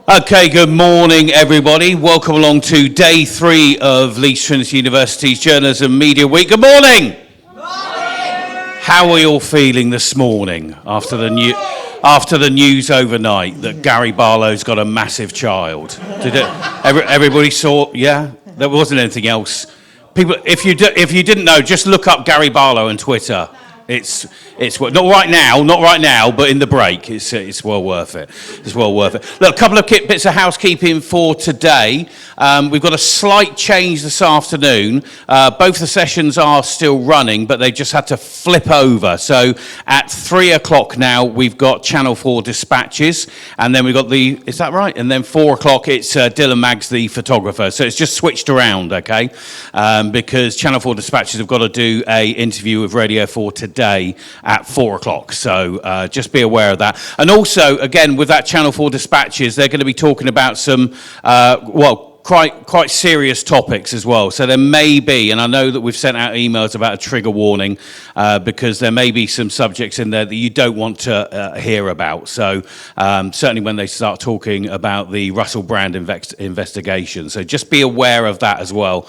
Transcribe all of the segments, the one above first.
Okay, good morning, everybody. Welcome along to day 3 of Leeds Trinity University's Journalism Media Week. Good morning. Good morning. How are you all feeling this morning after the news overnight that Gary Barlow's got a massive child? Everybody saw? Yeah, there wasn't anything else. People, if you didn't know, just look up Gary Barlow on Twitter. It's not right now, but in the break, it's well worth it. It's well worth it. Look, a couple of bits of housekeeping for today. We've got a slight change this afternoon. Both the sessions are still running, but they just had to flip over. So at 3 o'clock now, we've got Channel 4 Dispatches, and then we've got is that right? And then 4 o'clock, it's Dylan Maggs, the photographer. So it's just switched around, okay? Because Channel 4 Dispatches have got to do a interview with Radio 4 today at 4 o'clock. So just be aware of that. And also, again, with that Channel 4 Dispatches, they're going to be talking about some, quite serious topics as well. So there may be, and I know that we've sent out emails about a trigger warning because there may be some subjects in there that you don't want to hear about. So certainly when they start talking about the Russell Brand investigation. So just be aware of that as well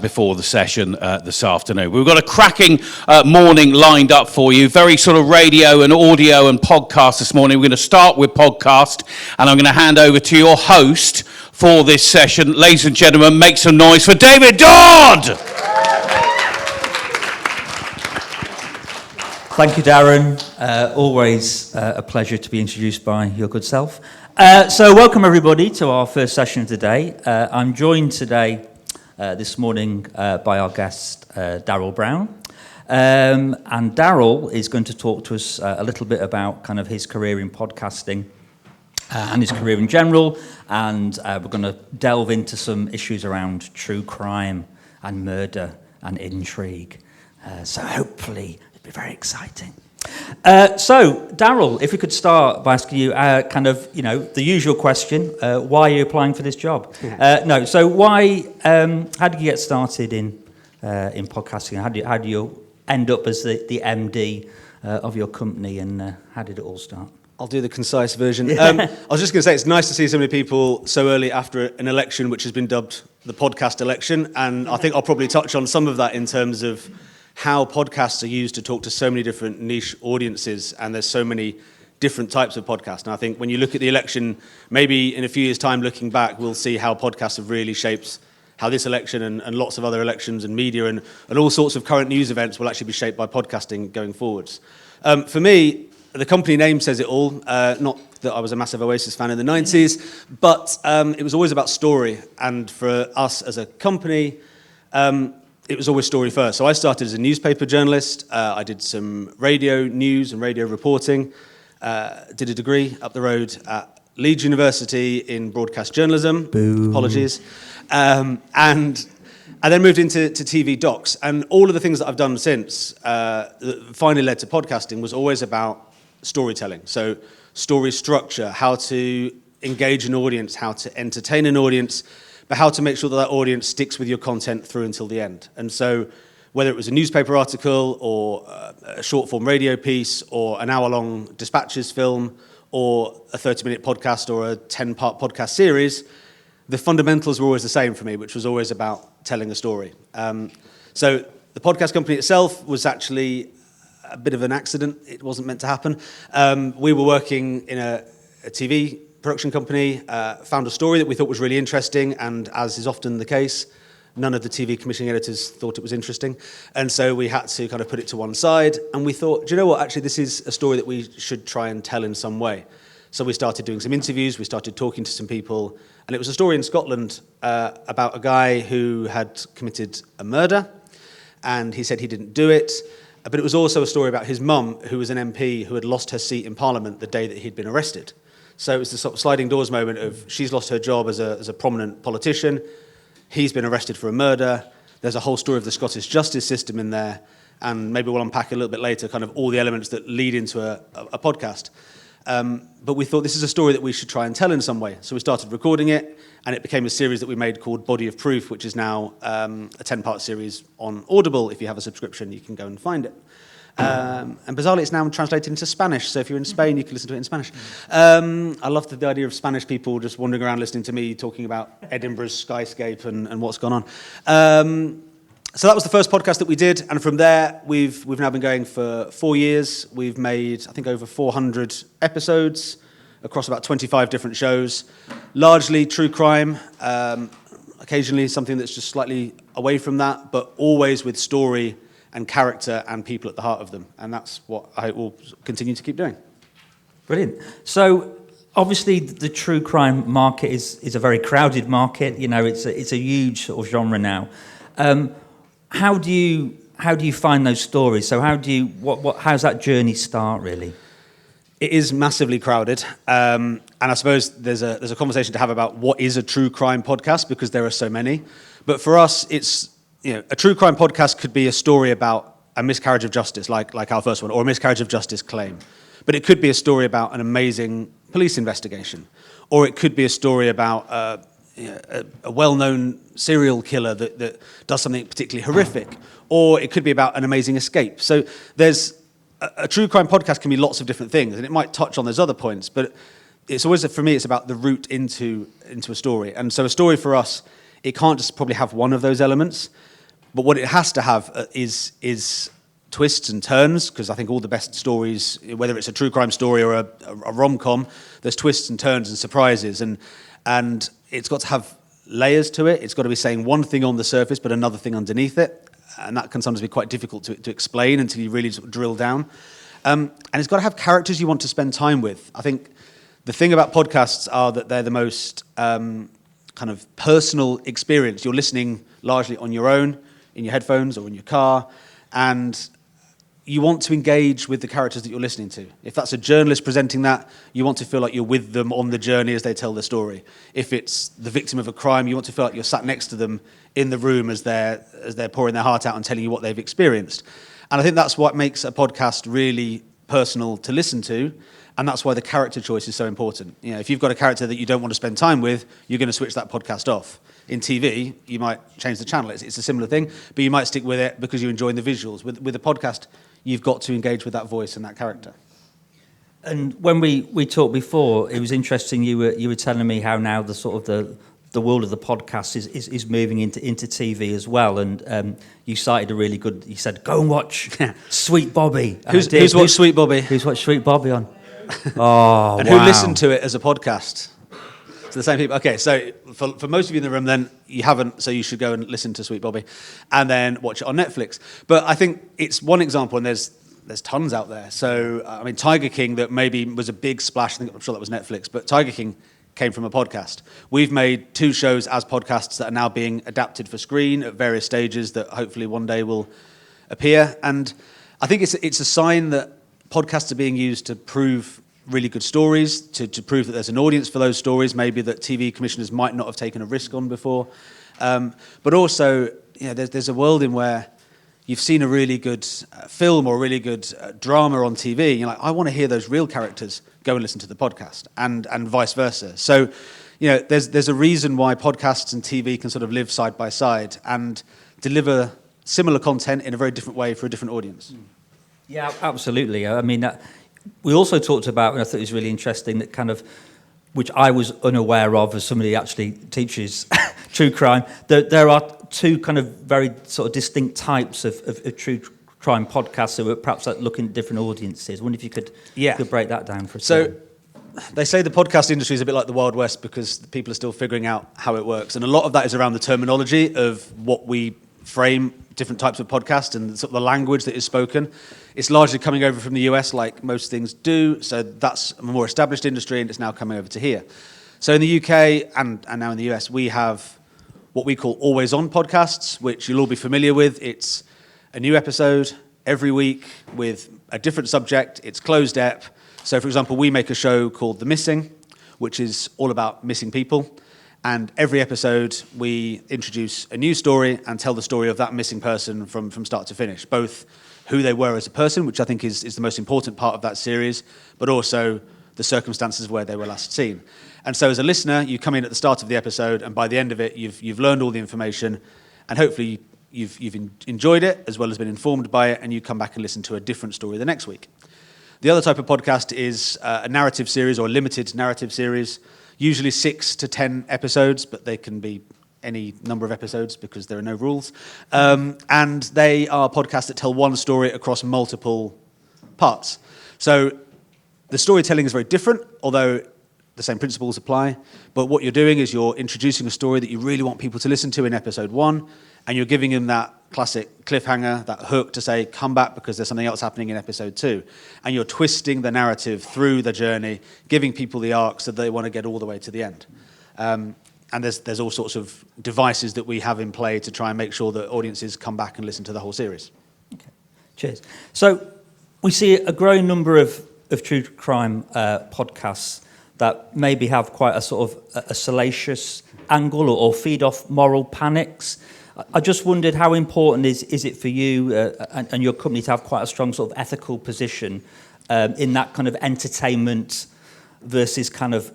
before the session this afternoon. We've got a cracking morning lined up for you. Very sort of radio and audio and podcast this morning. We're going to start with podcast, and I'm going to hand over to your host for this session. Ladies and gentlemen, make some noise for David Dodd! Thank you, Darren. Always a pleasure to be introduced by your good self. So welcome everybody to our first session of the day. I'm joined today, this morning, by our guest, Darrell Brown. And Darrell is going to talk to us a little bit about kind of his career in podcasting and his career in general, and we're going to delve into some issues around true crime and murder and intrigue. So hopefully it'll be very exciting. So, Darrell, if we could start by asking you the usual question, why are you applying for this job? So why, how did you get started in podcasting? How do you end up as the MD of your company, and how did it all start? I'll do the concise version. I was just going to say, it's nice to see so many people so early after an election which has been dubbed the podcast election, and I think I'll probably touch on some of that in terms of how podcasts are used to talk to so many different niche audiences, and there's so many different types of podcasts. And I think when you look at the election, maybe in a few years' time looking back, we'll see how podcasts have really shaped how this election and lots of other elections and media and all sorts of current news events will actually be shaped by podcasting going forwards. For me, the company name says it all. Not that I was a massive Oasis fan in the 90s, but it was always about story. And for us as a company, it was always story first. So I started as a newspaper journalist. I did some radio news and radio reporting. Did a degree up the road at Leeds University in broadcast journalism. Boo. Apologies. And I then moved into TV docs. And all of the things that I've done since that finally led to podcasting was always about storytelling. So story structure, how to engage an audience, how to entertain an audience, but how to make sure that that audience sticks with your content through until the end. And so whether it was a newspaper article or a short form radio piece or an hour-long Dispatches film or a 30-minute podcast or a 10-part podcast series, the fundamentals were always the same for me, which was always about telling a story. So the podcast company itself was actually a bit of an accident. It wasn't meant to happen. We were working in a TV production company, found a story that we thought was really interesting, and as is often the case, none of the TV commissioning editors thought it was interesting. And so we had to kind of put it to one side, and we thought, do you know what, actually this is a story that we should try and tell in some way. So we started doing some interviews, we started talking to some people, and it was a story in Scotland about a guy who had committed a murder, and he said he didn't do it. But it was also a story about his mum, who was an MP who had lost her seat in Parliament the day that he'd been arrested. So it was the sort of sliding doors moment of she's lost her job as a prominent politician, he's been arrested for a murder, there's a whole story of the Scottish justice system in there, and maybe we'll unpack a little bit later kind of all the elements that lead into a podcast. But we thought this is a story that we should try and tell in some way. So we started recording it, and it became a series that we made called Body of Proof, which is now a 10-part series on Audible. If you have a subscription, you can go and find it. And bizarrely, it's now translated into Spanish. So if you're in Spain, you can listen to it in Spanish. I love the idea of Spanish people just wandering around listening to me talking about Edinburgh's skyscape and what's gone on. So that was the first podcast that we did, and from there we've now been going for 4 years. We've made, I think, over 400 episodes across about 25 different shows, largely true crime, occasionally something that's just slightly away from that, but always with story and character and people at the heart of them, and that's what I hope we'll continue to keep doing. Brilliant. So obviously the true crime market is a very crowded market. You know, it's a huge sort of genre now. How do you find those stories? So how's that journey start, really? It is massively crowded, and I suppose there's a conversation to have about what is a true crime podcast, because there are so many. But for us, it's, you know, a true crime podcast could be a story about a miscarriage of justice, like our first one, or a miscarriage of justice claim. But it could be a story about an amazing police investigation, or it could be a story about a well-known serial killer that does something particularly horrific, or it could be about an amazing escape. So there's a true crime podcast can be lots of different things, and it might touch on those other points, but it's always, for me, it's about the route into a story. And so a story for us, it can't just probably have one of those elements, but what it has to have is twists and turns, because I think all the best stories, whether it's a true crime story or a rom-com, there's twists and turns and surprises, and it's got to have layers to it. It's got to be saying one thing on the surface but another thing underneath it, and that can sometimes be quite difficult to explain until you really sort of drill down. And it's got to have characters you want to spend time with. I think the thing about podcasts are that they're the most kind of personal experience. You're listening largely on your own, in your headphones or in your car, and you want to engage with the characters that you're listening to. If that's a journalist presenting that, you want to feel like you're with them on the journey as they tell the story. If it's the victim of a crime, you want to feel like you're sat next to them in the room as they're pouring their heart out and telling you what they've experienced. And I think that's what makes a podcast really personal to listen to, and that's why the character choice is so important. You know, if you've got a character that you don't want to spend time with, you're going to switch that podcast off. In TV, you might change the channel. It's a similar thing, but you might stick with it because you're enjoying the visuals. With a podcast, you've got to engage with that voice and that character. And when we talked before, it was interesting. You were telling me how now the sort of the world of the podcast is moving into TV as well. And you cited a really good. You said, "Go and watch Sweet Bobby." Who's watched Sweet Bobby? Who's watched Sweet Bobby on? Oh, and wow. who listened to it as a podcast? To the same people. Okay, so for most of you in the room, then you haven't, so you should go and listen to Sweet Bobby, and then watch it on Netflix. But I think it's one example, and there's tons out there. So I mean, Tiger King, that maybe was a big splash. I'm sure that was Netflix, but Tiger King came from a podcast. We've made 2 shows as podcasts that are now being adapted for screen at various stages that hopefully one day will appear. And I think it's a sign that podcasts are being used to prove really good stories, to prove that there's an audience for those stories, maybe that TV commissioners might not have taken a risk on before. But also, you know, there's a world in where you've seen a really good film or a really good drama on TV, and you're like, I want to hear those real characters, go and listen to the podcast, and vice versa. So, you know, there's a reason why podcasts and TV can sort of live side by side and deliver similar content in a very different way for a different audience. Yeah, absolutely. I mean, we also talked about, and I thought it was really interesting, that kind of, which I was unaware of as somebody who actually teaches true crime, that there are 2 kind of very sort of distinct types of true crime podcasts that were perhaps like looking at different audiences. I wonder if you could break that down for a second. So they say the podcast industry is a bit like the Wild West because people are still figuring out how it works. And a lot of that is around the terminology of what we frame different types of podcasts and sort of the language that is spoken. It's largely coming over from the US, like most things do. So that's a more established industry, and it's now coming over to here. So in the UK and now in the US, we have what we call always-on podcasts, which you'll all be familiar with. It's a new episode every week with a different subject. It's closed ep. So, for example, we make a show called The Missing, which is all about missing people. And every episode, we introduce a new story and tell the story of that missing person from start to finish, both who they were as a person, which I think is the most important part of that series, but also the circumstances where they were last seen. And so as a listener, you come in at the start of the episode, and by the end of it, you've learned all the information, and hopefully you've enjoyed it as well as been informed by it, and you come back and listen to a different story the next week. The other type of podcast is a narrative series or a limited narrative series, usually 6 to 10 episodes, but they can be any number of episodes because there are no rules. And they are podcasts that tell one story across multiple parts. So the storytelling is very different, although the same principles apply. But what you're doing is you're introducing a story that you really want people to listen to in episode 1, and you're giving them that classic cliffhanger, that hook to say, come back because there's something else happening in episode 2. And you're twisting the narrative through the journey, giving people the arc so they want to get all the way to the end. And there's all sorts of devices that we have in play to try and make sure that audiences come back and listen to the whole series. Okay, cheers. So we see a growing number of true crime podcasts that maybe have quite a sort of a salacious angle or feed off moral panics. I just wondered how important is it for you and your company to have quite a strong sort of ethical position in that kind of entertainment versus kind of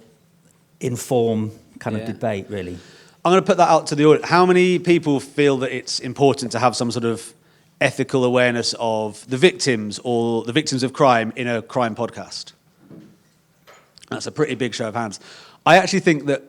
inform kind of debate, really? I'm going to put that out to the audience. How many people feel that it's important to have some sort of ethical awareness of the victims or the victims of crime in a crime podcast? That's a pretty big show of hands. I actually think that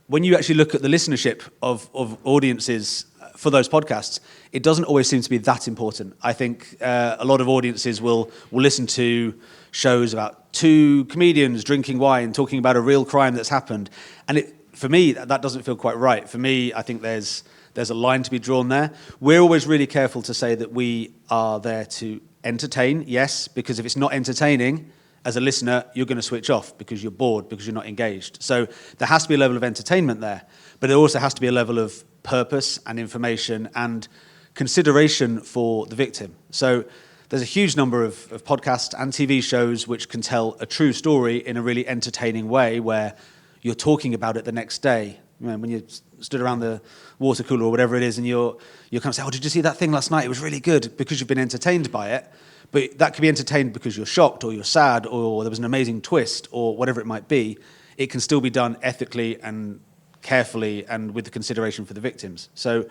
when you actually look at the listenership of audiences for those podcasts, it doesn't always seem to be that important. I think a lot of audiences will listen to shows about 2 comedians drinking wine, talking about a real crime that's happened. And for me, that doesn't feel quite right. For me, I think there's a line to be drawn there. We're always really careful to say that we are there to entertain, yes, because if it's not entertaining, as a listener, you're going to switch off because you're bored, because you're not engaged. So there has to be a level of entertainment there, but there also has to be a level of purpose and information and consideration for the victim. So there's a huge number of podcasts and TV shows which can tell a true story in a really entertaining way where you're talking about it the next day. You know, when you stood around the water cooler or whatever it is and you're kind of saying, oh, did you see that thing last night? It was really good, because you've been entertained by it. But that could be entertained because you're shocked or you're sad or there was an amazing twist or whatever it might be. It can still be done ethically and carefully and with the consideration for the victims. So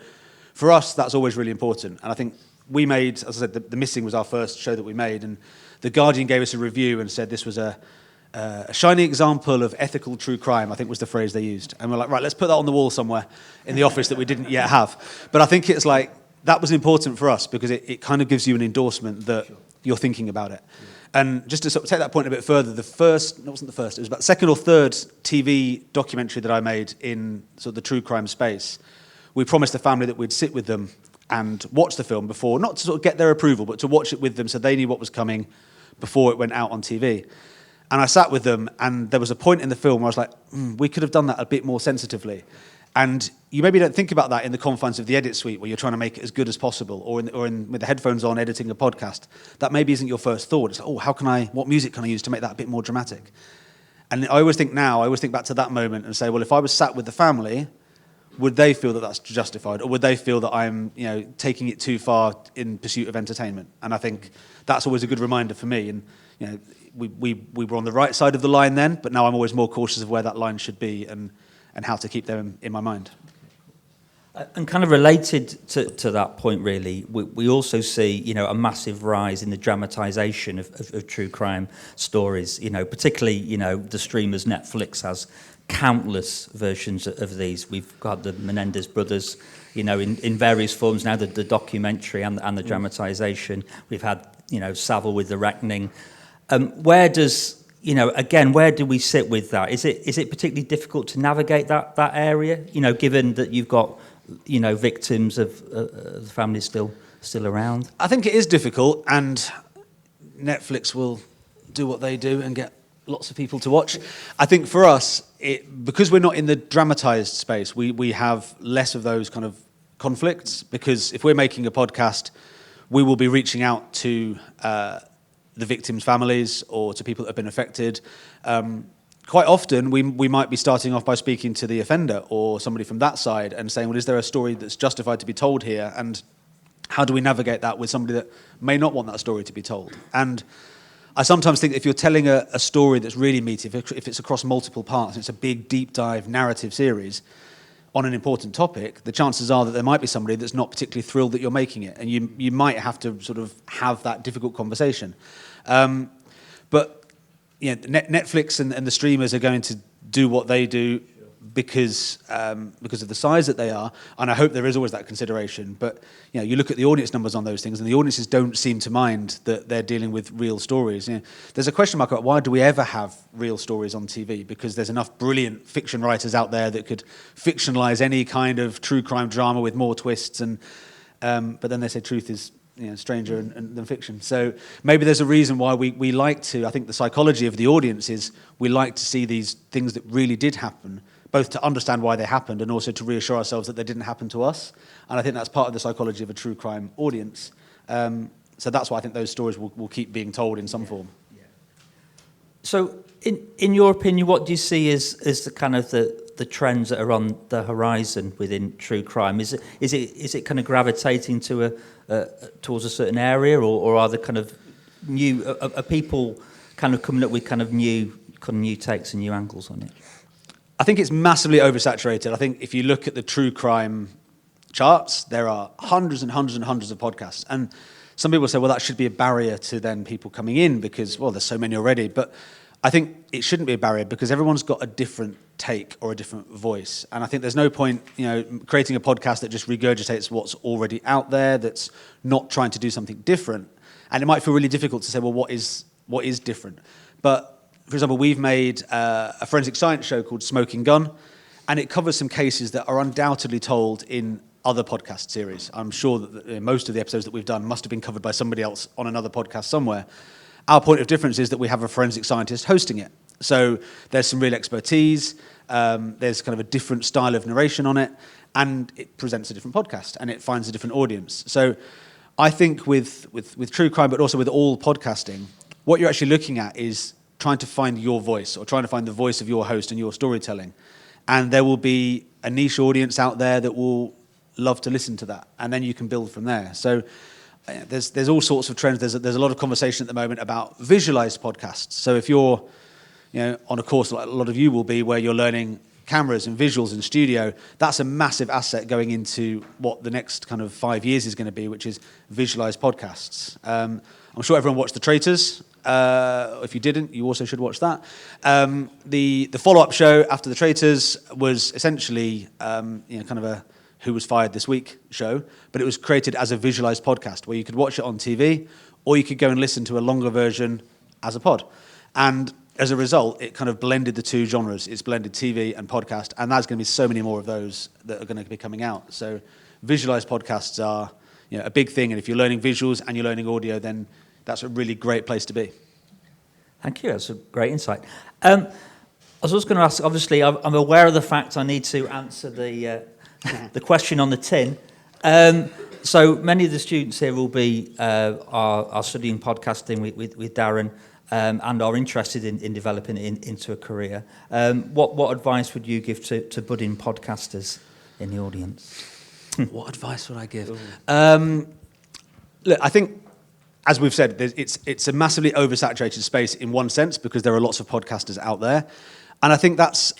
for us, that's always really important. And I think we made, as I said, The Missing was our first show that we made, and The Guardian gave us a review and said this was a shining example of ethical true crime, I think was the phrase they used. And we're like, right, let's put that on the wall somewhere in the office that we didn't yet have. But I think it's like, that was important for us because it kind of gives you an endorsement that you're thinking about it. And just to sort of take that point a bit further, it wasn't the first, it was about the second or third TV documentary that I made in sort of the true crime space. We promised the family that we'd sit with them and watch the film before, not to sort of get their approval, but to watch it with them so they knew what was coming before it went out on TV. And I sat with them, and there was a point in the film where I was like, we could have done that a bit more sensitively. And you maybe don't think about that in the confines of the edit suite where you're trying to make it as good as possible, or with the headphones on editing a podcast. That maybe isn't your first thought. It's like, what music can I use to make that a bit more dramatic? And I always think back to that moment and say, well, if I was sat with the family, would they feel that that's justified, or would they feel that I'm, taking it too far in pursuit of entertainment? And I think that's always a good reminder for me. And we were on the right side of the line then, but now I'm always more cautious of where that line should be and how to keep them in my mind. And kind of related to that point, really, we also see, a massive rise in the dramatisation of true crime stories. Particularly, the streamers. Netflix has countless versions of these. We've got the Menendez brothers, in various forms now. The documentary and the dramatisation. We've had, Savile with The Reckoning. Where do we sit with that? Is it particularly difficult to navigate that area? Given that you've got, victims of the family still around. I think it is difficult, and Netflix will do what they do and get lots of people to watch. I think for us, because we're not in the dramatised space, we have less of those kind of conflicts. Because if we're making a podcast, we will be reaching out to the victims' families or to people that have been affected. Quite often, we might be starting off by speaking to the offender or somebody from that side and saying, well, is there a story that's justified to be told here? And how do we navigate that with somebody that may not want that story to be told? And I sometimes think if you're telling a story that's really meaty, if it's across multiple parts, it's a big, deep dive narrative series, on an important topic, the chances are that there might be somebody that's not particularly thrilled that you're making it, and you might have to sort of have that difficult conversation. But Netflix and the streamers are going to do what they do because of the size that they are, and I hope there is always that consideration. But you look at the audience numbers on those things, and the audiences don't seem to mind that they're dealing with real stories. There's a question mark about why do we ever have real stories on TV? Because there's enough brilliant fiction writers out there that could fictionalize any kind of true crime drama with more twists, and but then they say truth is stranger than fiction. So maybe there's a reason why we like to. I think the psychology of the audience is we like to see these things that really did happen, both to understand why they happened and also to reassure ourselves that they didn't happen to us. And I think that's part of the psychology of a true crime audience. So that's why I think those stories will keep being told in some form. Yeah. So in your opinion, what do you see as the kind of the trends that are on the horizon within true crime? Is it kind of gravitating to towards a certain area, or are there kind of new are people kind of coming up with kind of new takes and new angles on it? I think it's massively oversaturated. I think if you look at the true crime charts, there are hundreds and hundreds and hundreds of podcasts. And some people say, well, that should be a barrier to then people coming in because, well, there's so many already. But I think it shouldn't be a barrier because everyone's got a different take or a different voice. And I think there's no point, creating a podcast that just regurgitates what's already out there, that's not trying to do something different. And it might feel really difficult to say, well, what is different? But for example, we've made a forensic science show called Smoking Gun, and it covers some cases that are undoubtedly told in other podcast series. I'm sure that most of the episodes that we've done must have been covered by somebody else on another podcast somewhere. Our point of difference is that we have a forensic scientist hosting it. So there's some real expertise, there's kind of a different style of narration on it, and it presents a different podcast, and it finds a different audience. So I think with true crime, but also with all podcasting, what you're actually looking at is trying to find your voice, or trying to find the voice of your host and your storytelling. And there will be a niche audience out there that will love to listen to that, and then you can build from there. So there's all sorts of trends. There's a lot of conversation at the moment about visualized podcasts. So if you're on a course like a lot of you will be, where you're learning cameras and visuals in studio, that's a massive asset going into what the next kind of 5 years is going to be, which is visualized podcasts. I'm sure everyone watched The Traitors. If you didn't, you also should watch that. The follow-up show after The Traitors was essentially kind of a Who Was Fired This Week show, but it was created as a visualized podcast where you could watch it on TV, or you could go and listen to a longer version as a pod. And as a result, it kind of blended the two genres. It's blended TV and podcast, and there's going to be so many more of those that are going to be coming out. So visualized podcasts are a big thing, and if you're learning visuals and you're learning audio, then that's a really great place to be. Thank you. That's a great insight. I was also going to ask, obviously, I'm aware of the fact I need to answer the question on the tin. So many of the students here will be are studying podcasting with Darren and are interested in developing it into a career. What advice would you give to budding podcasters in the audience? What advice would I give? Look, I think, as we've said, it's a massively oversaturated space in one sense because there are lots of podcasters out there. And I think that's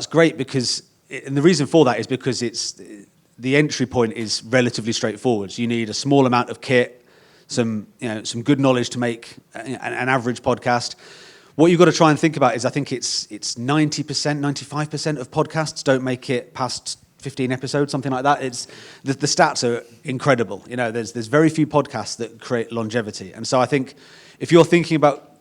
great because, and the reason for that is because the entry point is relatively straightforward. You need a small amount of kit, some good knowledge to make an average podcast. What you've got to try and think about is, I think it's 90%, 95% of podcasts don't make it past 15 episodes, something like that. It's the stats are incredible. There's very few podcasts that create longevity. And so I think if you're thinking about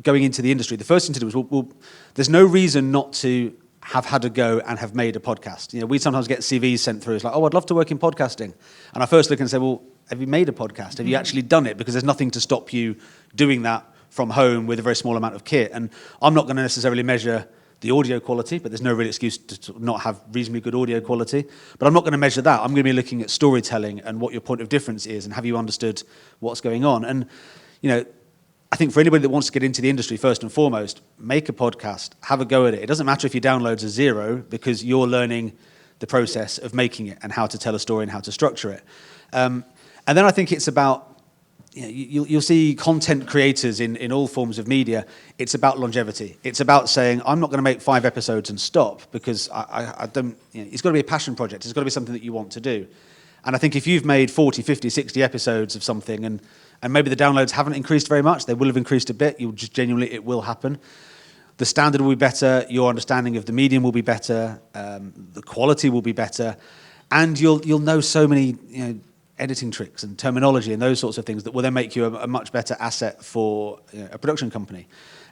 going into the industry, the first thing to do is, well, there's no reason not to have had a go and have made a podcast. We sometimes get CVs sent through. It's like, oh, I'd love to work in podcasting. And I first look and say, well, have you made a podcast? Have you actually done it? Because there's nothing to stop you doing that from home with a very small amount of kit. And I'm not going to necessarily measure the audio quality, but there's no real excuse to not have reasonably good audio quality. But I'm not going to measure that. I'm going to be looking at storytelling and what your point of difference is, and have you understood what's going on. And, I think for anybody that wants to get into the industry, first and foremost, make a podcast, have a go at it. It doesn't matter if your downloads are 0, because you're learning the process of making it and how to tell a story and how to structure it. And then I think it's about you'll see content creators in all forms of media. It's about longevity. It's about saying, I'm not going to make 5 episodes and stop, because I don't, it's got to be a passion project. It's got to be something that you want to do. And I think if you've made 40, 50, 60 episodes of something, and maybe the downloads haven't increased very much, they will have increased a bit, it will happen. The standard will be better, your understanding of the medium will be better, the quality will be better, and you'll know so many editing tricks and terminology and those sorts of things that will then make you a much better asset for a production company.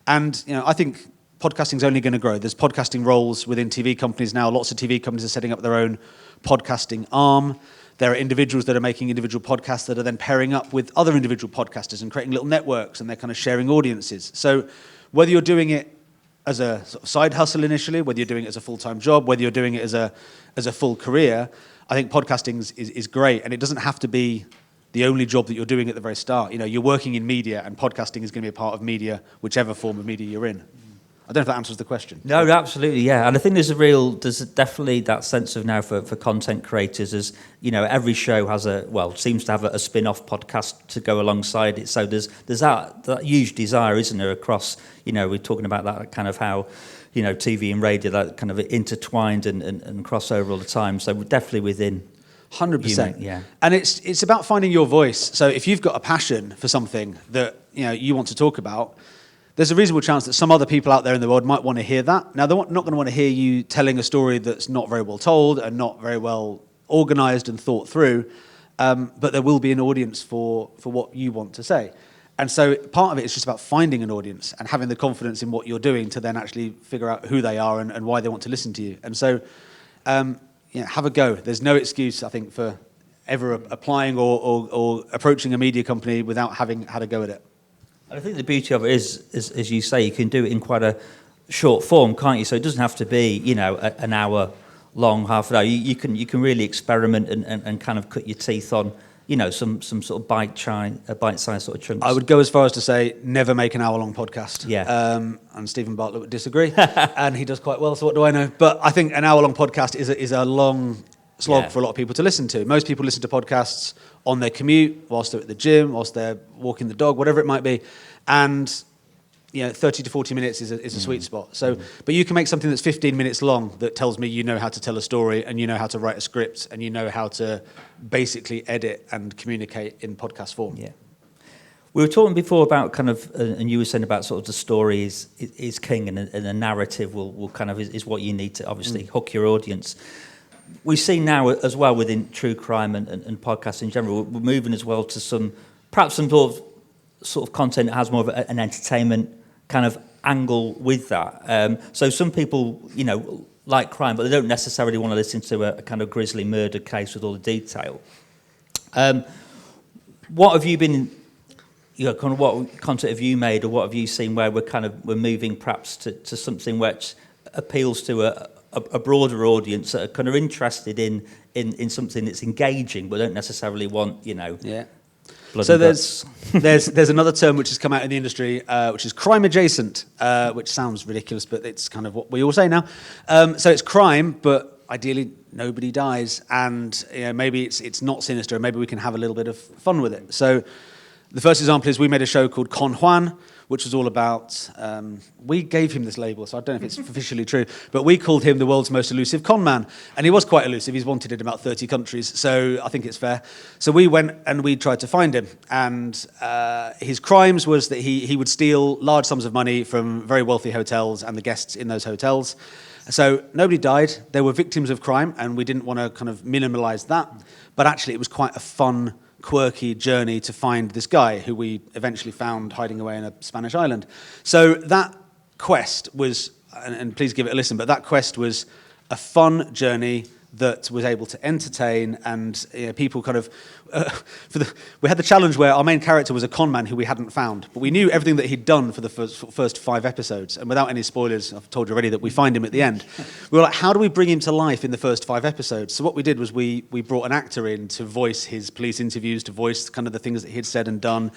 And I think podcasting is only going to grow. There's podcasting roles within TV companies now. Lots of TV companies are setting up their own podcasting arm. There are individuals that are making individual podcasts that are then pairing up with other individual podcasters and creating little networks, and they're kind of sharing audiences. So whether you're doing it as a sort of side hustle initially, whether you're doing it as a full-time job, whether you're doing it as a full career, I think podcasting is great, and it doesn't have to be the only job that you're doing at the very start. You're working in media, and podcasting is going to be a part of media, whichever form of media you're in. I don't know if that answers the question. No, absolutely, yeah. And I think there's definitely that sense of now for content creators, as every show has seems to have a spin-off podcast to go alongside it. So there's that huge desire, isn't there, across, we're talking about that kind of how, TV and radio, that kind of intertwined and crossover all the time. So we're definitely within 100%. Yeah. And it's about finding your voice. So if you've got a passion for something that you want to talk about, there's a reasonable chance that some other people out there in the world might want to hear that. Now, they're not going to want to hear you telling a story that's not very well told and not very well organised and thought through, but there will be an audience for what you want to say. And so part of it is just about finding an audience and having the confidence in what you're doing to then actually figure out who they are and why they want to listen to you. And so have a go. There's no excuse, I think, for ever applying or approaching a media company without having had a go at it. I think the beauty of it is, as you say, you can do it in quite a short form, can't you? So it doesn't have to be, an hour long, half an hour. You can really experiment and kind of cut your teeth on, some sort of bite-sized sort of chunks. I would go as far as to say never make an hour-long podcast. Yeah. And Stephen Bartlett would disagree, and he does quite well. So what do I know? But I think an hour-long podcast is a long slog for a lot of people to listen to. Most people listen to podcasts on their commute, whilst they're at the gym, whilst they're walking the dog, whatever it might be. And 30 to 40 minutes is a sweet spot. So, but you can make something that's 15 minutes long that tells me you know how to tell a story, and you know how to write a script, and you know how to basically edit and communicate in podcast form. Yeah. We were talking before about kind of, and you were saying about sort of the story is king, and a narrative will kind of is what you need to obviously hook your audience. We've seen now as well within true crime and podcasts in general, we're moving as well to perhaps some sort of content that has more of an entertainment kind of angle with that. So some people, like crime, but they don't necessarily want to listen to a kind of grisly murder case with all the detail. What have you been, kind of what content have you made, or what have you seen where we're moving perhaps to something which appeals to a broader audience that are kind of interested in something that's engaging, but don't necessarily want, Yeah. So there's another term which has come out in the industry, which is crime adjacent, which sounds ridiculous, but it's kind of what we all say now. So it's crime, but ideally nobody dies, and maybe it's not sinister, and maybe we can have a little bit of fun with it. So the first example is we made a show called Con Juan, which was all about, we gave him this label, so I don't know if it's officially true, but we called him the world's most elusive con man. And he was quite elusive. He's wanted in about 30 countries, so I think it's fair. So we went and we tried to find him. And his crimes was that he would steal large sums of money from very wealthy hotels and the guests in those hotels. So nobody died. They were victims of crime, and we didn't want to kind of minimalize that. But actually, it was quite a fun, quirky journey to find this guy who we eventually found hiding away in a Spanish island. So that quest was, and please give it a listen, but that quest was a fun journey that was able to entertain, and people kind of, we had the challenge where our main character was a con man who we hadn't found, but we knew everything that he'd done for the first 5 episodes, and without any spoilers, I've told you already that we find him at the end. We were like, how do we bring him to life in the first 5 episodes? So what we did was we brought an actor in to voice his police interviews, to voice kind of the things that he'd said and done,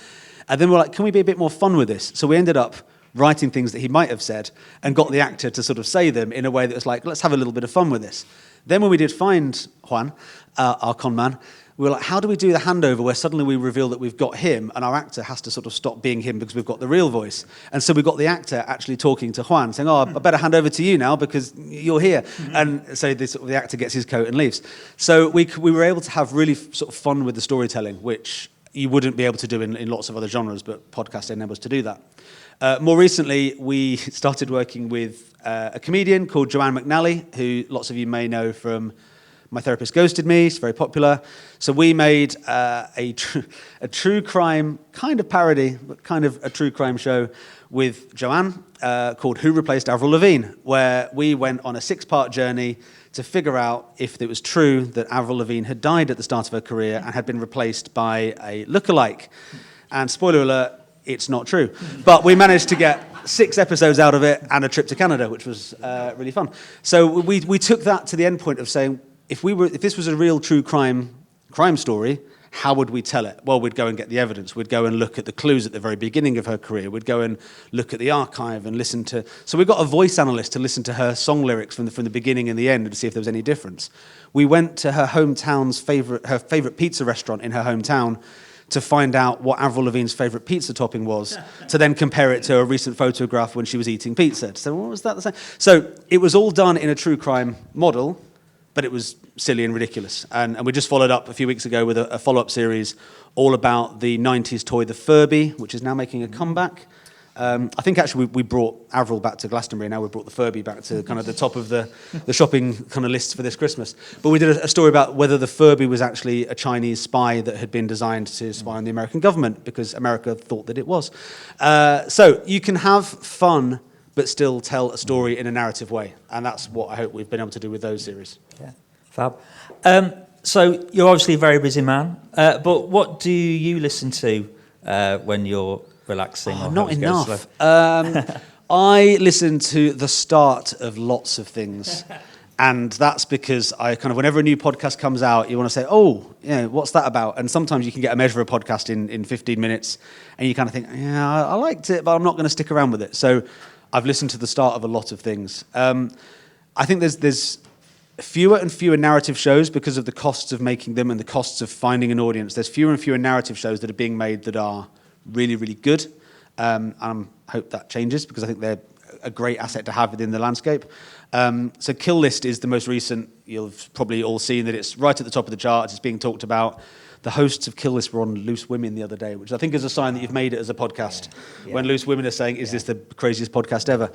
and then we're like, can we be a bit more fun with this? So we ended up writing things that he might have said and got the actor to sort of say them in a way that was like, let's have a little bit of fun with this. Then when we did find Juan, our con man, we were like, how do we do the handover where suddenly we reveal that we've got him and our actor has to sort of stop being him because we've got the real voice? And so we got the actor actually talking to Juan, saying, oh, I better hand over to you now because you're here. And so the actor gets his coat and leaves. So we were able to have really sort of fun with the storytelling, which you wouldn't be able to do in lots of other genres, but podcast enables to do that. More recently, we started working with a comedian called Joanne McNally, who lots of you may know from My Therapist Ghosted Me. It's very popular. So we made a true crime kind of parody, but kind of a true crime show with Joanne called Who Replaced Avril Lavigne, where we went on a 6-part journey to figure out if it was true that Avril Lavigne had died at the start of her career and had been replaced by a lookalike. And spoiler alert, it's not true. But we managed to get 6 episodes out of it and a trip to Canada, which was really fun. So we took that to the end point of saying, if this was a real true crime story, how would we tell it? Well, we'd go and get the evidence. We'd go and look at the clues at the very beginning of her career. We'd go and look at the archive and listen to... So we got a voice analyst to listen to her song lyrics from the beginning and the end and to see if there was any difference. We went to her favourite pizza restaurant in her hometown to find out what Avril Lavigne's favourite pizza topping was, to then compare it to a recent photograph when she was eating pizza. So what was that the same? So it was all done in a true crime model, but it was silly and ridiculous. And we just followed up a few weeks ago with a follow-up series all about the 90s toy, the Furby, which is now making a comeback. I think actually we brought Avril back to Glastonbury, now we brought the Furby back to kind of the top of the shopping kind of lists for this Christmas. But we did a story about whether the Furby was actually a Chinese spy that had been designed to spy on the American government, because America thought that it was. So you can have fun but still tell a story in a narrative way. And that's what I hope we've been able to do with those series. Yeah, fab. So you're obviously a very busy man, but what do you listen to when you're relaxing? Or not enough. I listen to the start of lots of things. And that's because I kind of, whenever a new podcast comes out, you want to say, oh, yeah, what's that about? And sometimes you can get a measure of a podcast in 15 minutes, and you kind of think, yeah, I liked it, but I'm not going to stick around with it. So I've listened to the start of a lot of things. I think there's fewer and fewer narrative shows because of the costs of making them and the costs of finding an audience. There's fewer and fewer narrative shows that are being made that are really, really good. And I hope that changes because I think they're a great asset to have within the landscape. So Kill List is the most recent. You'll have probably all seen that it's right at the top of the charts. It's being talked about. The hosts of Kill List were on Loose Women the other day, which I think is a sign that you've made it as a podcast. Yeah. When Loose Women are saying, is this the craziest podcast ever?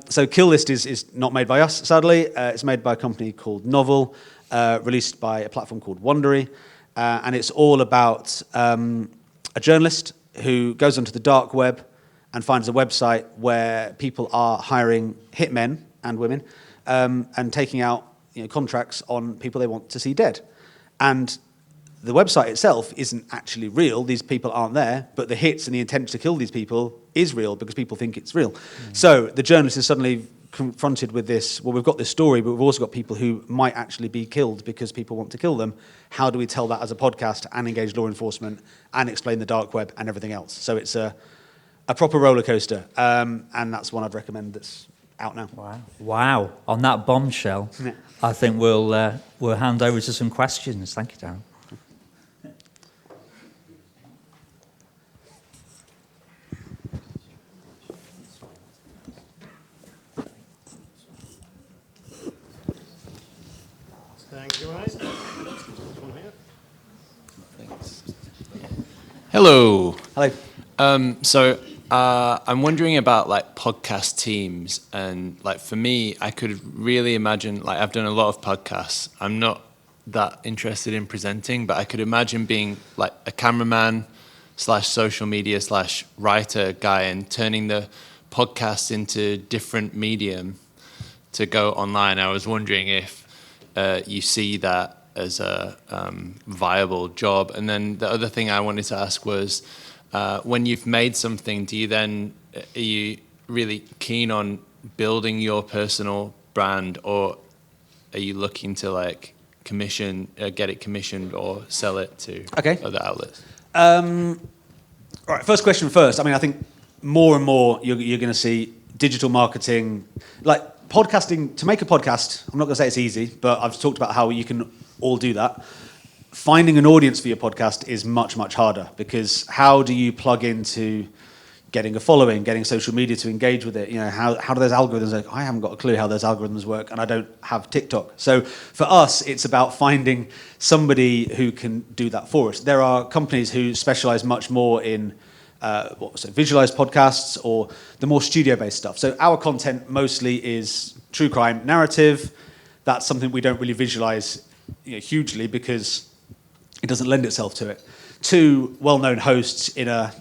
So Kill List is not made by us, sadly. It's made by a company called Novel, released by a platform called Wondery. And it's all about a journalist who goes onto the dark web and finds a website where people are hiring hitmen and women and taking out contracts on people they want to see dead. And the website itself isn't actually real. These people aren't there, but the hits and the intent to kill these people is real because people think it's real. So the journalist is suddenly confronted with this, well, we've got this story, but we've also got people who might actually be killed because people want to kill them. How do we tell that as a podcast and engage law enforcement and explain the dark web and everything else? So it's a proper roller coaster, and that's one I'd recommend that's out now. Wow. On that bombshell, Yeah. I think we'll hand over to some questions. Thank you, Darrell. Thank you, mate. Hello. Hello. So I'm wondering about like podcast teams, and like for me, I could really imagine, like I've done a lot of podcasts. I'm not that interested in presenting, but I could imagine being like a cameraman / social media / writer guy and turning the podcast into different medium to go online. I was wondering if you see that as a viable job. And then the other thing I wanted to ask was, when you've made something, are you really keen on building your personal brand, or are you looking to like get it commissioned or sell it to other outlets? All right, first question first. I mean, I think more and more you're going to see digital marketing, like podcasting. To make a podcast, I'm not going to say it's easy, but I've talked about how you can all do that. finding an audience for your podcast is much, much harder, because how do you plug into getting a following, getting social media to engage with it? How do those algorithms work? I haven't got a clue how those algorithms work, and I don't have TikTok. So for us, it's about finding somebody who can do that for us. There are companies who specialize much more in visualized podcasts or the more studio-based stuff. So our content mostly is true crime narrative. That's something we don't really visualize hugely, because it doesn't lend itself to it. Two well-known hosts in a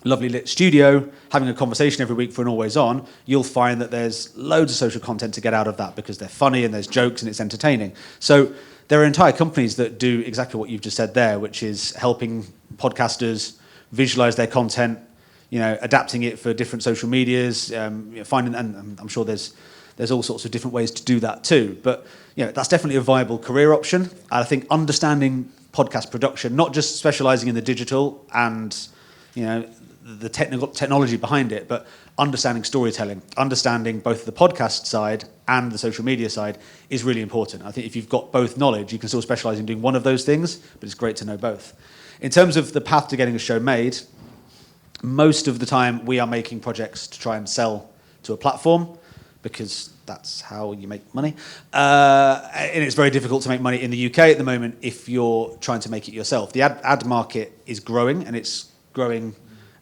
lovely lit studio having a conversation every week for an Always On, you'll find that there's loads of social content to get out of that, because they're funny and there's jokes and it's entertaining. So there are entire companies that do exactly what you've just said there, which is helping podcasters visualize their content, adapting it for different social medias, finding, and I'm sure there's all sorts of different ways to do that too. But that's definitely a viable career option. And I think understanding podcast production, not just specializing in the digital and the technology behind it, but understanding storytelling, understanding both the podcast side and the social media side is really important. I think if you've got both knowledge, you can still specialize in doing one of those things, but it's great to know both. In terms of the path to getting a show made, most of the time we are making projects to try and sell to a platform, because that's how you make money. And it's very difficult to make money in the UK at the moment if you're trying to make it yourself. The ad market is growing, and it's growing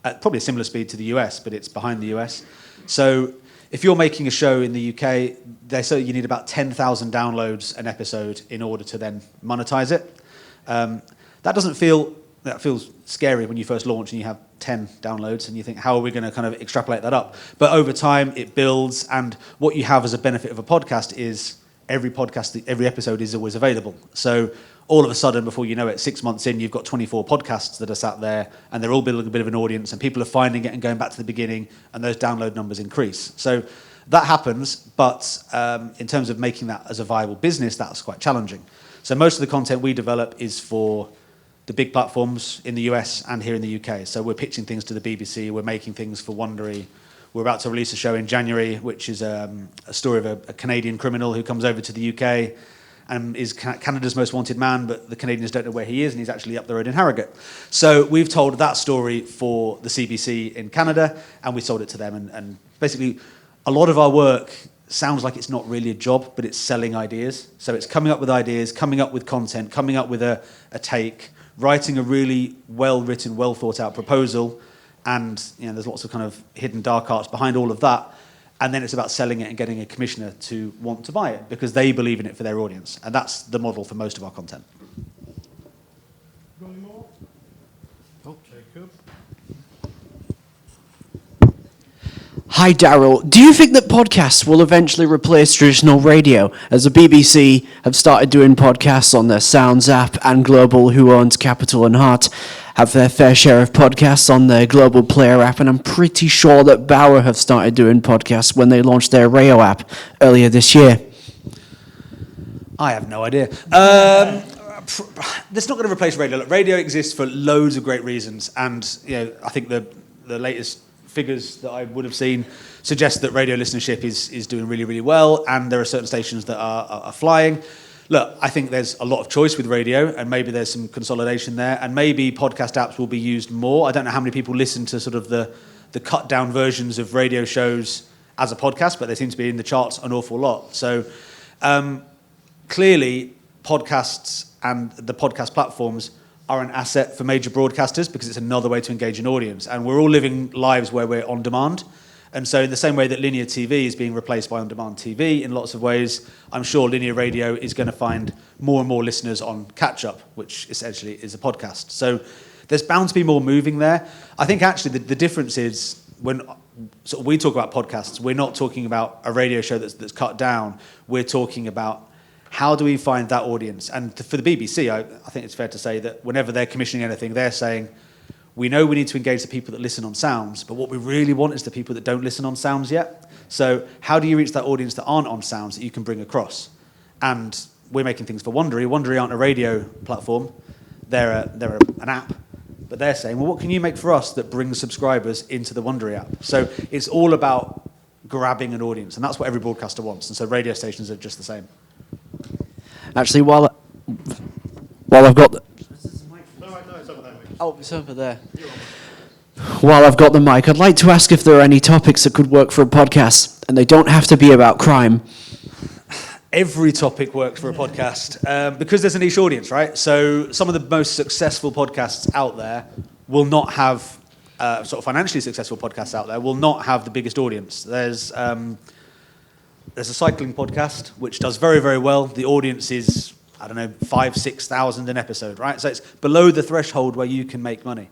at probably a similar speed to the US, but it's behind the US. So if you're making a show in the UK, they say you need about 10,000 downloads an episode in order to then monetize it. That feels scary when you first launch and you have 10 downloads and you think, how are we going to kind of extrapolate that up? But over time, it builds, and what you have as a benefit of a podcast is every episode is always available. So all of a sudden, before you know it, 6 months in, you've got 24 podcasts that are sat there, and they're all building a bit of an audience, and people are finding it and going back to the beginning, and those download numbers increase. So that happens, but in terms of making that as a viable business, that's quite challenging. So most of the content we develop is for the big platforms in the US and here in the UK. So we're pitching things to the BBC, we're making things for Wondery. We're about to release a show in January, which is a story of a Canadian criminal who comes over to the UK and is Canada's most wanted man, but the Canadians don't know where he is, and he's actually up the road in Harrogate. So we've told that story for the CBC in Canada, and we sold it to them. And basically, a lot of our work sounds like it's not really a job, but it's selling ideas. So it's coming up with ideas, coming up with content, coming up with a take, writing a really well-written, well-thought-out proposal, and there's lots of kind of hidden dark arts behind all of that. And then it's about selling it and getting a commissioner to want to buy it because they believe in it for their audience. And that's the model for most of our content. Any more? Oh, Jacob. Hi, Darrell. Do you think that podcasts will eventually replace traditional radio, as the BBC have started doing podcasts on their Sounds app, and Global, who owns Capital and Heart, have their fair share of podcasts on their Global Player app, and I'm pretty sure that Bauer have started doing podcasts when they launched their Rayo app earlier this year? I have no idea. That's not going to replace radio. Look, radio exists for loads of great reasons, and I think the latest figures that I would have seen suggest that radio listenership is doing really, really well, and there are certain stations that are flying. Look, I think there's a lot of choice with radio, and maybe there's some consolidation there, and maybe podcast apps will be used more. I don't know how many people listen to sort of the cut-down versions of radio shows as a podcast, but they seem to be in the charts an awful lot. So clearly, podcasts and the podcast platforms are an asset for major broadcasters because it's another way to engage an audience. And we're all living lives where we're on demand. And so in the same way that linear TV is being replaced by on-demand TV in lots of ways, I'm sure linear radio is going to find more and more listeners on catch-up, which essentially is a podcast. So there's bound to be more moving there. I think actually the difference is when we talk about podcasts, we're not talking about a radio show that's cut down. We're talking about how do we find that audience? And for the BBC, I think it's fair to say that whenever they're commissioning anything, they're saying, we know we need to engage the people that listen on Sounds, but what we really want is the people that don't listen on Sounds yet. So how do you reach that audience that aren't on Sounds that you can bring across? And we're making things for Wondery. Wondery aren't a radio platform. They're an app. But they're saying, well, what can you make for us that brings subscribers into the Wondery app? So it's all about grabbing an audience, and that's what every broadcaster wants. And so radio stations are just the same. Actually, while While I've got the... No, it's over there. Oh, it's over there. While I've got the mic, I'd like to ask if there are any topics that could work for a podcast, and they don't have to be about crime. Every topic works for a podcast because there's a niche audience, right? So some of the most successful podcasts out there will not have, sort of financially successful podcasts out there will not have the biggest audience. There's a cycling podcast which does very, very well. The audience is, I don't know, 5,000, 6,000 an episode, right? So it's below the threshold where you can make money.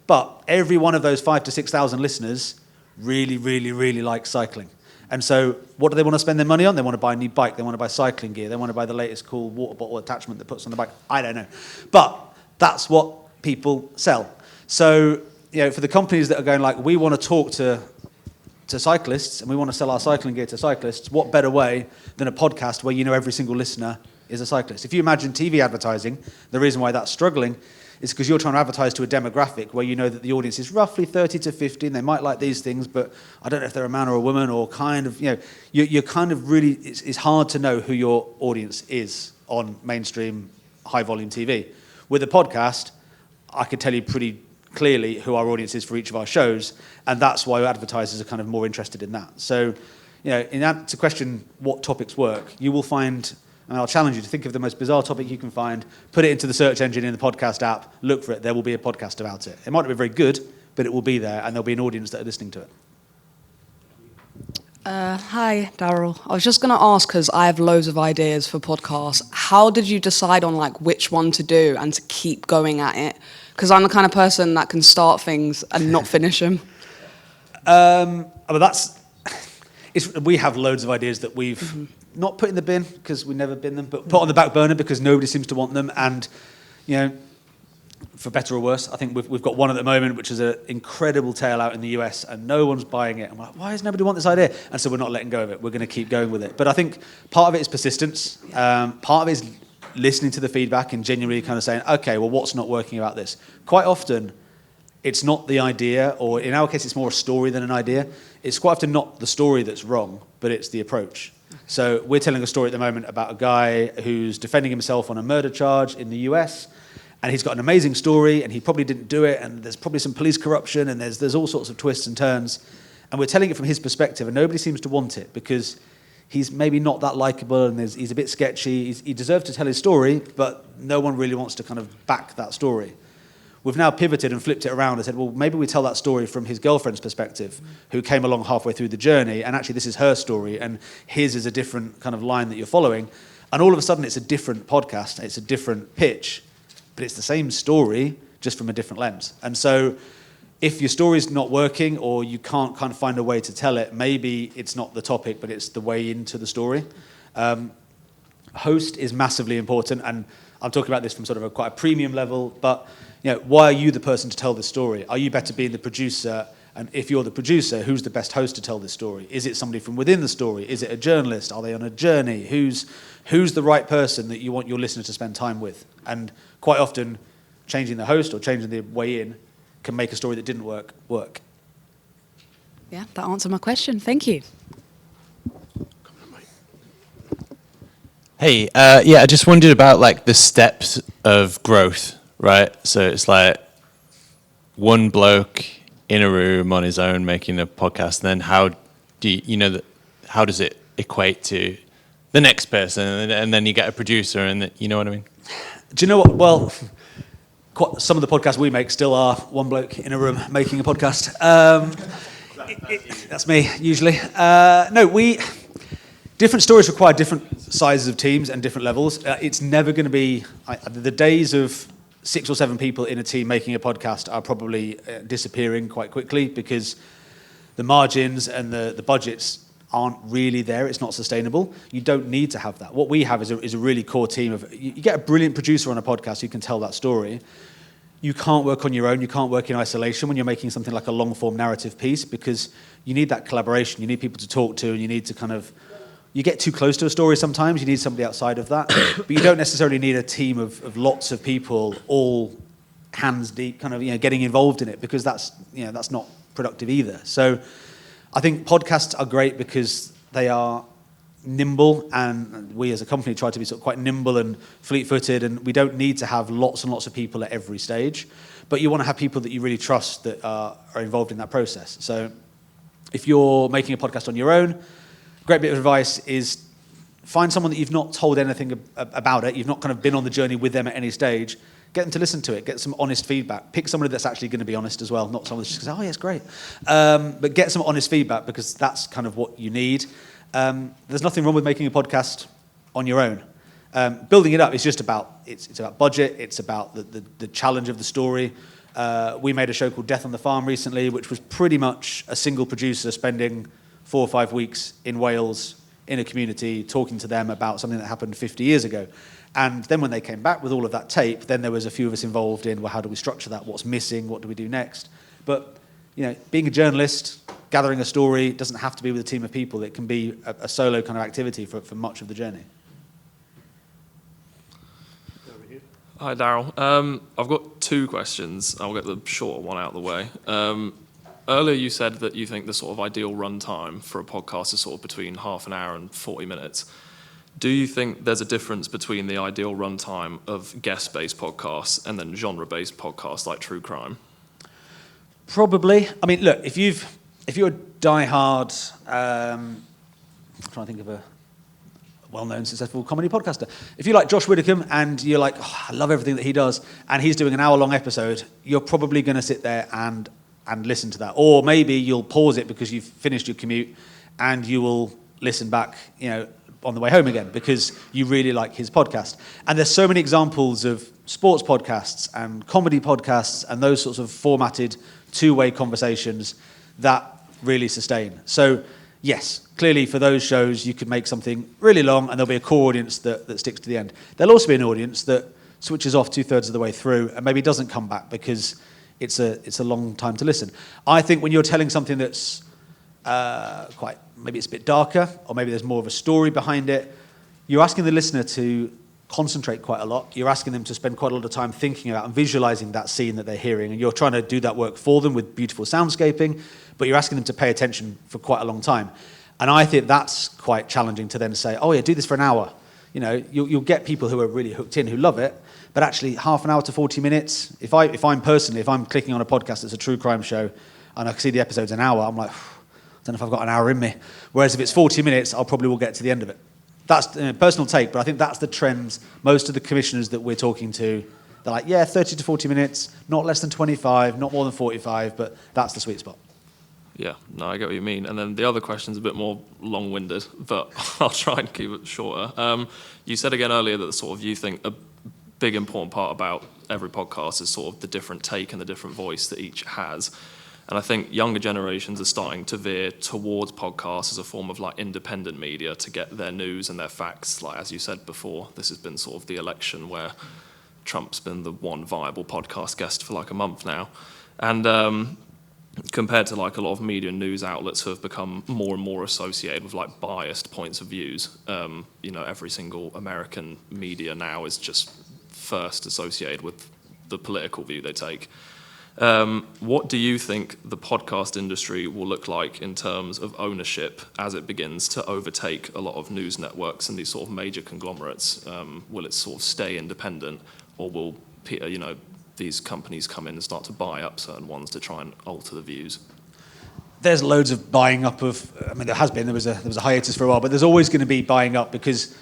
But every one of those 5,000 to 6,000 listeners really, really, really likes cycling. And so what do they want to spend their money on? They want to buy a new bike. They want to buy cycling gear. They want to buy the latest cool water bottle attachment that puts on the bike. I don't know. But that's what people sell. So, for the companies that are going like, we want to talk to cyclists and we want to sell our cycling gear to cyclists, what better way than a podcast where every single listener is a cyclist? If you imagine TV advertising, the reason why that's struggling is because you're trying to advertise to a demographic where you know that the audience is roughly 30 to 50 and they might like these things, but I don't know if they're a man or a woman or kind of, you're kind of really, it's hard to know who your audience is on mainstream high volume TV. With a podcast, I could tell you pretty clearly who our audience is for each of our shows, and that's why advertisers are kind of more interested in that. So, in answer to question what topics work, you will find, and I'll challenge you to think of the most bizarre topic you can find, put it into the search engine in the podcast app, look for it, there will be a podcast about it. It might not be very good, but it will be there, and there'll be an audience that are listening to it. Hi, Darrell. I was just going to ask, because I have loads of ideas for podcasts, how did you decide on which one to do and to keep going at it? Because I'm the kind of person that can start things and not finish them. We have loads of ideas that we've not put in the bin because we never bin them, but put on the back burner because nobody seems to want them. And, for better or worse, I think we've got one at the moment which is an incredible tale out in the US and no one's buying it. I'm like, why does nobody want this idea? And so we're not letting go of it. We're going to keep going with it. But I think part of it is persistence. Part of it is listening to the feedback and genuinely kind of saying, okay, well, what's not working about this? Quite often, it's not the idea, or in our case, it's more a story than an idea. It's quite often not the story that's wrong, but it's the approach. So we're telling a story at the moment about a guy who's defending himself on a murder charge in the US, and he's got an amazing story, and he probably didn't do it, and there's probably some police corruption, and there's all sorts of twists and turns, and we're telling it from his perspective, and nobody seems to want it, because he's maybe not that likable, and he's a bit sketchy. He deserves to tell his story, but no one really wants to kind of back that story. We've now pivoted and flipped it around and said, well, maybe we tell that story from his girlfriend's perspective, who came along halfway through the journey, and actually this is her story, and his is a different kind of line that you're following. And all of a sudden it's a different podcast, it's a different pitch, but it's the same story, just from a different lens. And so if your story's not working or you can't kind of find a way to tell it, maybe it's not the topic, but it's the way into the story. Host is massively important, and I'm talking about this from sort of quite a premium level, but why are you the person to tell this story? Are you better being the producer? And if you're the producer, who's the best host to tell this story? Is it somebody from within the story? Is it a journalist? Are they on a journey? Who's the right person that you want your listener to spend time with? And quite often, changing the host or changing the way in can make a story that didn't work. Yeah, that answered my question. Thank you. Hey, I just wondered about the steps of growth, right? So it's like one bloke in a room on his own making a podcast, and then how do how does it equate to the next person, and then you get a producer, and you know what I mean? Do you know what? Well, some of the podcasts we make still are one bloke in a room making a podcast. That's me, usually. Different stories require different sizes of teams and different levels. It's never going to be... the days of 6 or 7 people in a team making a podcast are probably disappearing quite quickly because the margins and the budgets aren't really there. It's not sustainable. You don't need to have that. What we have is a really core team of... You get a brilliant producer on a podcast who can tell that story. You can't work on your own. You can't work in isolation when you're making something like a long-form narrative piece because you need that collaboration. You need people to talk to, and you need to kind of... You get too close to a story sometimes. You need somebody outside of that. But you don't necessarily need a team of lots of people all hands deep kind of getting involved in it because that's not productive either. So I think podcasts are great because they are nimble, and we as a company try to be sort of quite nimble and fleet-footed, and we don't need to have lots and lots of people at every stage, but you want to have people that you really trust that are involved in that process. So if you're making a podcast on your own, great bit of advice is find someone that you've not told anything about it, you've not kind of been on the journey with them at any stage, get them to listen to it, get some honest feedback. Pick somebody that's actually going to be honest as well, not someone that's just going to say, oh, yeah, it's great. But get some honest feedback, because that's kind of what you need. There's nothing wrong with making a podcast on your own. Building it up is just about, it's about budget, it's about the challenge of the story. We made a show called Death on the Farm recently, which was pretty much a single producer spending 4 or 5 weeks in Wales in a community talking to them about something that happened 50 years ago. And then when they came back with all of that tape, then there was a few of us involved in, well, how do we structure that? What's missing? What do we do next? But, you know, being a journalist, gathering a story, doesn't have to be with a team of people. It can be a solo kind of activity for much of the journey. Hi, Darrell. I've got 2 questions. I'll get the shorter one out of the way. Earlier you said that you think the sort of ideal runtime for a podcast is sort of between half an hour and 40 minutes. Do you think there's a difference between the ideal runtime of guest-based podcasts and then genre-based podcasts like true crime? Probably. I mean, look, if you're a die-hard, I'm trying to think of a well-known, successful comedy podcaster. If you like Josh Widdicombe and you're like, oh, I love everything that he does, and he's doing an hour-long episode, you're probably going to sit there and listen to that. Or maybe you'll pause it because you've finished your commute and you will listen back, you know, on the way home again because you really like his podcast. And there's so many examples of sports podcasts and comedy podcasts and those sorts of formatted two-way conversations that really sustain. So yes, clearly for those shows you could make something really long and there'll be a core audience that sticks to the end. There'll also be an audience that switches off 2/3 of the way through and maybe doesn't come back because it's a long time to listen. I think when you're telling something that's maybe it's a bit darker, or maybe there's more of a story behind it, you're asking the listener to concentrate quite a lot. You're asking them to spend quite a lot of time thinking about and visualizing that scene that they're hearing, and you're trying to do that work for them with beautiful soundscaping, but you're asking them to pay attention for quite a long time. And I think that's quite challenging to then say, oh yeah, do this for an hour. You know, you'll get people who are really hooked in, who love it, but actually half an hour to 40 minutes, if I'm clicking on a podcast that's a true crime show, and I see the episode's an hour, I'm like, I don't know if I've got an hour in me. Whereas if it's 40 minutes, I'll probably will get to the end of it. That's a personal take, but I think that's the trends. Most of the commissioners that we're talking to, they're like, yeah, 30 to 40 minutes, not less than 25, not more than 45, but that's the sweet spot. Yeah, no, I get what you mean. And then the other question's a bit more long-winded, but I'll try and keep it shorter. You said again earlier that sort of you think a big important part about every podcast is sort of the different take and the different voice that each has. And I think younger generations are starting to veer towards podcasts as a form of like independent media to get their news and their facts. Like, as you said before, this has been sort of the election where Trump's been the one viable podcast guest for like a month now. And compared to like a lot of media and news outlets who have become more and more associated with like biased points of views, you know, every single American media now is just first associated with the political view they take. What do you think the podcast industry will look like in terms of ownership as it begins to overtake a lot of news networks and these sort of major conglomerates? Will it sort of stay independent, or will these companies come in and start to buy up certain ones to try and alter the views? There's loads of buying up of. I mean, there was a hiatus for a while, but there's always going to be buying up because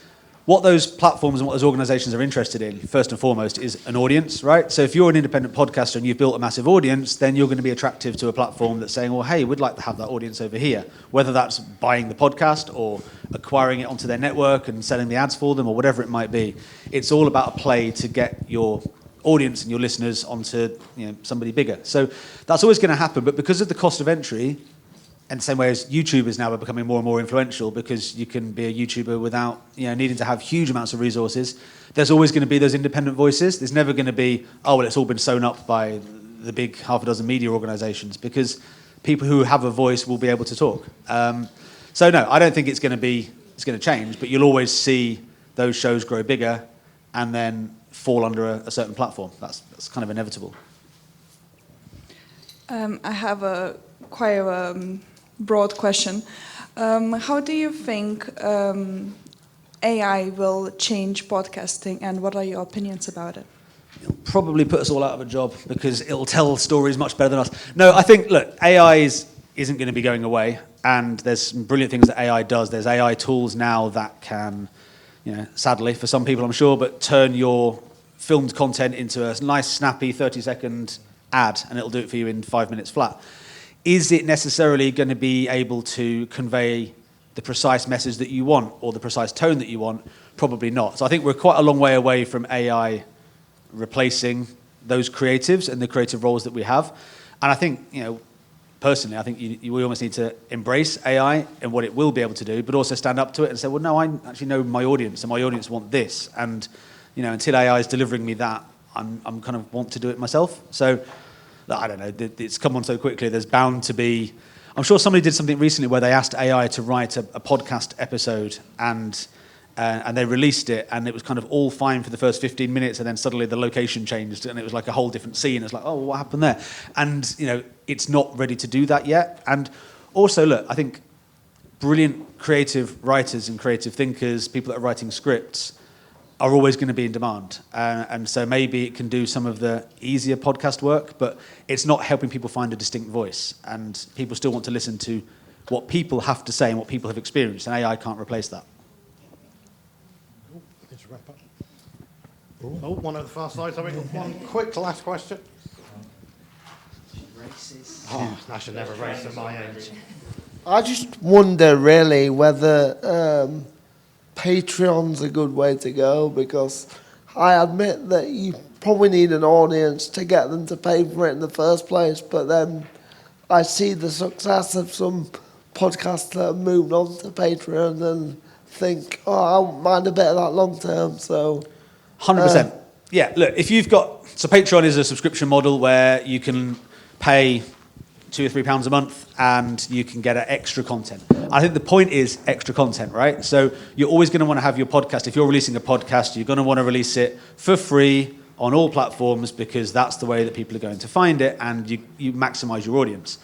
what those platforms and what those organizations are interested in, first and foremost, is an audience, right? So if you're an independent podcaster and you've built a massive audience, then you're going to be attractive to a platform that's saying, well, hey, we'd like to have that audience over here. Whether that's buying the podcast or acquiring it onto their network and selling the ads for them or whatever it might be. It's all about a play to get your audience and your listeners onto somebody bigger. So that's always going to happen, but because of the cost of entry, in the same way as YouTubers now are becoming more and more influential because you can be a YouTuber without needing to have huge amounts of resources, there's always going to be those independent voices. There's never going to be, oh, well, it's all been sewn up by the big half a dozen media organizations, because people who have a voice will be able to talk. So no, I don't think it's going to change, but you'll always see those shows grow bigger and then fall under a certain platform. That's kind of inevitable. I have quite a broad question. How do you think AI will change podcasting, and what are your opinions about it? It'll probably put us all out of a job because it'll tell stories much better than us. No, I think, look, AI isn't going to be going away, and there's some brilliant things that AI does. There's AI tools now that can, sadly for some people I'm sure, but turn your filmed content into a nice, snappy 30-second ad, and it'll do it for you in 5 minutes flat. Is it necessarily going to be able to convey the precise message that you want or the precise tone that you want? Probably not. So I think we're quite a long way away from AI replacing those creatives and the creative roles that we have. And I think, personally, I think we almost need to embrace AI and what it will be able to do, but also stand up to it and say, well, no, I actually know my audience, and my audience want this. And, until AI is delivering me that, I'm kind of want to do it myself. So, I don't know, it's come on so quickly, there's bound to be... I'm sure somebody did something recently where they asked AI to write a podcast episode, and they released it, and it was kind of all fine for the first 15 minutes, and then suddenly the location changed, and it was like a whole different scene. It's like, oh, what happened there? And, it's not ready to do that yet. And also, look, I think brilliant creative writers and creative thinkers, people that are writing scripts, are always going to be in demand. And so maybe it can do some of the easier podcast work, but it's not helping people find a distinct voice. And people still want to listen to what people have to say and what people have experienced, and AI can't replace that. Need to wrap up. Oh, one at the far side. Something. One quick last question. Oh, I should never race at my age. I just wonder really whether Patreon's a good way to go, because I admit that you probably need an audience to get them to pay for it in the first place, but then I see the success of some podcasts that have moved on to Patreon and think, oh, I won't mind a bit of that long term, so... 100%. Yeah, look, if you've got... So Patreon is a subscription model where you can pay £2 or £3 a month and you can get extra content. I think the point is extra content, right? So you're always going to want to have your podcast. If you're releasing a podcast, you're going to want to release it for free on all platforms, because that's the way that people are going to find it, and you maximize your audience.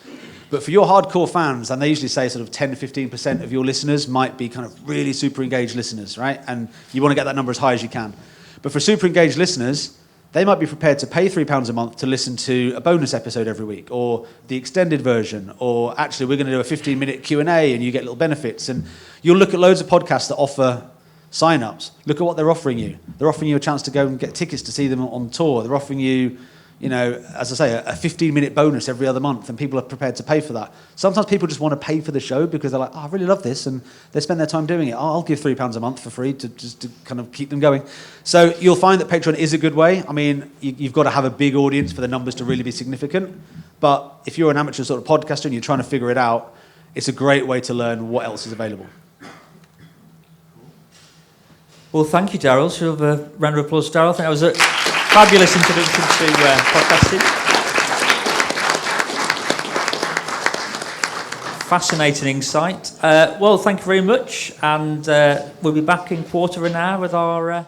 But for your hardcore fans, and they usually say sort of 10 to 15% of your listeners might be kind of really super engaged listeners, right? And you want to get that number as high as you can. But for super engaged listeners, they might be prepared to pay £3 a month to listen to a bonus episode every week, or the extended version, or actually we're going to do a 15-minute Q&A and you get little benefits. And you'll look at loads of podcasts that offer sign-ups. Look at what they're offering you. They're offering you a chance to go and get tickets to see them on tour. They're offering you, as I say, a 15-minute bonus every other month, and people are prepared to pay for that. Sometimes people just want to pay for the show because they're like, oh, I really love this, and they spend their time doing it. I'll give £3 a month for free to kind of keep them going. So you'll find that Patreon is a good way. I mean, you've got to have a big audience for the numbers to really be significant. But if you're an amateur sort of podcaster and you're trying to figure it out, it's a great way to learn what else is available. Well, thank you, Darrell. Should we have a round of applause, Darrell? I think that was a fabulous introduction to podcasting. Fascinating insight. Well, thank you very much, and we'll be back in quarter of an hour with our